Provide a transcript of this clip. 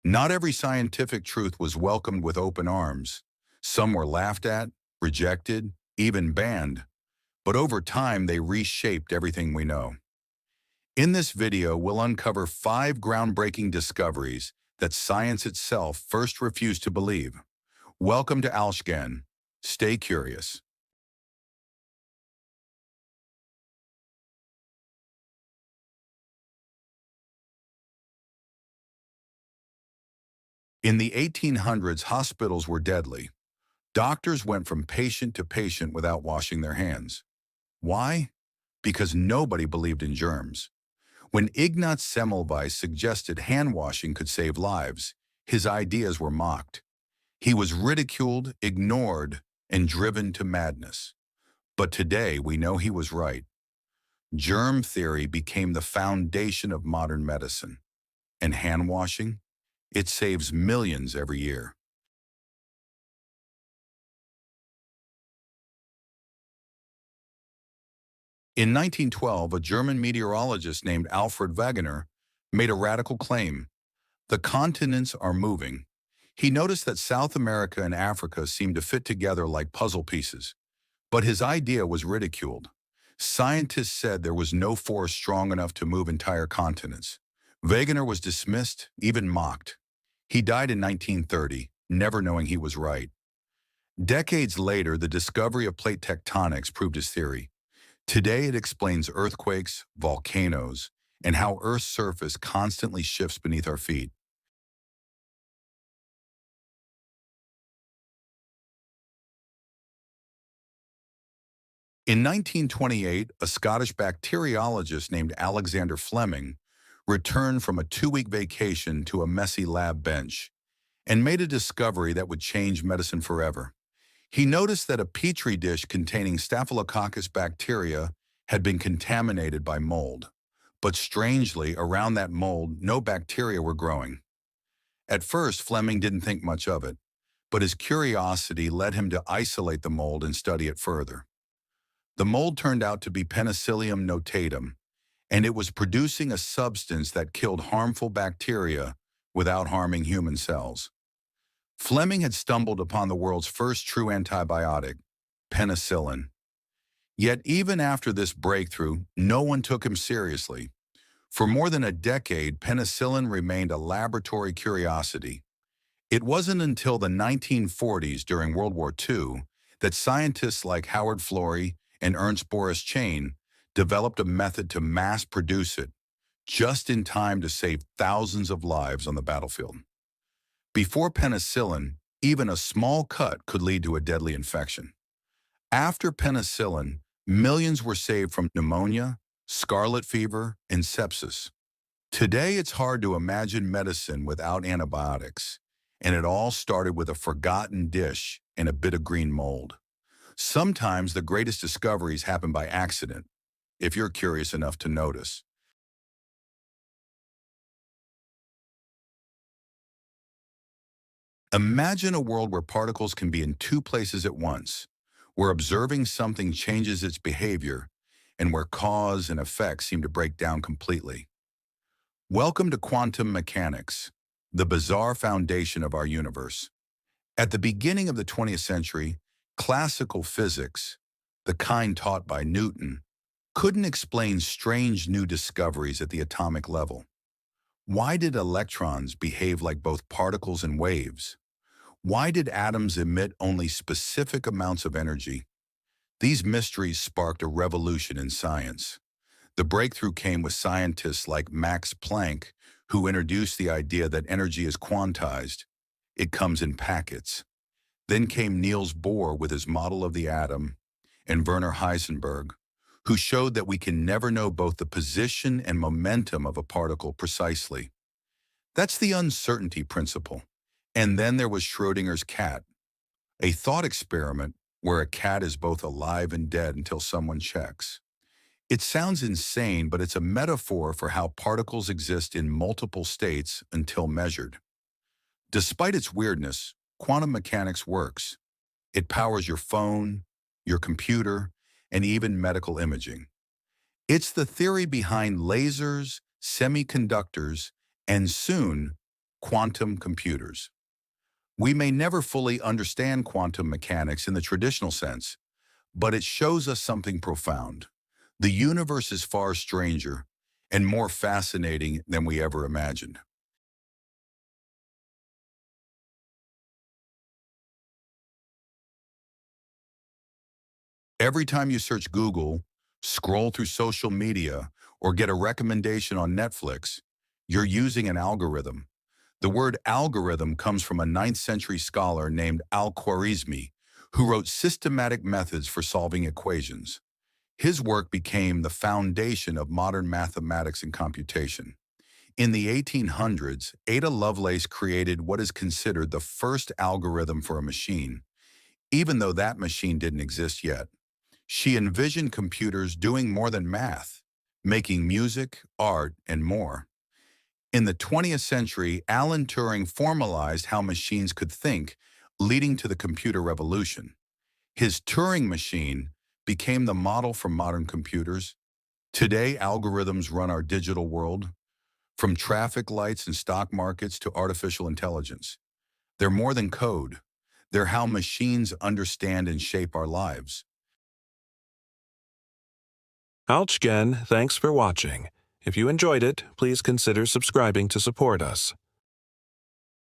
Not every scientific truth was welcomed with open arms. Some were laughed at, rejected, even banned. But over time, they reshaped everything we know. In this video, we'll uncover 5 groundbreaking discoveries that science itself first refused to believe. Welcome to Alchgen. Stay curious. In the 1800s, hospitals were deadly. Doctors went from patient to patient without washing their hands. Why? Because nobody believed in germs. When Ignaz Semmelweis suggested hand washing could save lives, his ideas were mocked. He was ridiculed, ignored, and driven to madness. But today we know he was right. Germ theory became the foundation of modern medicine. And hand washing? It saves millions every year. In 1912, a German meteorologist named Alfred Wegener made a radical claim. The continents are moving. He noticed that South America and Africa seemed to fit together like puzzle pieces. But his idea was ridiculed. Scientists said there was no force strong enough to move entire continents. Wegener was dismissed, even mocked. He died in 1930, never knowing he was right. Decades later, the discovery of plate tectonics proved his theory. Today, it explains earthquakes, volcanoes, and how Earth's surface constantly shifts beneath our feet. In 1928, a Scottish bacteriologist named Alexander Fleming returned from a 2-week vacation to a messy lab bench and made a discovery that would change medicine forever. He noticed that a petri dish containing Staphylococcus bacteria had been contaminated by mold. But strangely, around that mold, no bacteria were growing. At first, Fleming didn't think much of it, but his curiosity led him to isolate the mold and study it further. The mold turned out to be Penicillium notatum, and it was producing a substance that killed harmful bacteria without harming human cells. Fleming had stumbled upon the world's first true antibiotic, penicillin. Yet even after this breakthrough, no one took him seriously. For more than a decade, penicillin remained a laboratory curiosity. It wasn't until the 1940s, during World War II, that scientists like Howard Florey and Ernst Boris Chain developed a method to mass produce it, just in time to save thousands of lives on the battlefield. Before penicillin, even a small cut could lead to a deadly infection. After penicillin, millions were saved from pneumonia, scarlet fever, and sepsis. Today, it's hard to imagine medicine without antibiotics, and it all started with a forgotten dish and a bit of green mold. Sometimes the greatest discoveries happen by accident, if you're curious enough to notice. Imagine a world where particles can be in 2 places at once, where observing something changes its behavior, and where cause and effect seem to break down completely. Welcome to quantum mechanics, the bizarre foundation of our universe. At the beginning of the 20th century, classical physics, the kind taught by Newton, couldn't explain strange new discoveries at the atomic level. Why did electrons behave like both particles and waves? Why did atoms emit only specific amounts of energy? These mysteries sparked a revolution in science. The breakthrough came with scientists like Max Planck, who introduced the idea that energy is quantized. It comes in packets. Then came Niels Bohr with his model of the atom, and Werner Heisenberg, who showed that we can never know both the position and momentum of a particle precisely. That's the uncertainty principle. And then there was Schrödinger's cat, a thought experiment where a cat is both alive and dead until someone checks. It sounds insane, but it's a metaphor for how particles exist in multiple states until measured. Despite its weirdness, quantum mechanics works. It powers your phone, your computer, and even medical imaging. It's the theory behind lasers, semiconductors, and soon, quantum computers. We may never fully understand quantum mechanics in the traditional sense, but it shows us something profound. The universe is far stranger and more fascinating than we ever imagined. Every time you search Google, scroll through social media, or get a recommendation on Netflix, you're using an algorithm. The word algorithm comes from a 9th century scholar named Al-Khwarizmi, who wrote systematic methods for solving equations. His work became the foundation of modern mathematics and computation. In the 1800s, Ada Lovelace created what is considered the first algorithm for a machine, even though that machine didn't exist yet. She envisioned computers doing more than math, making music, art, and more. In the 20th century, Alan Turing formalized how machines could think, leading to the computer revolution. His Turing machine became the model for modern computers. Today, algorithms run our digital world, from traffic lights and stock markets to artificial intelligence. They're more than code. They're how machines understand and shape our lives. Alchgen, thanks for watching. If you enjoyed it, please consider subscribing to support us.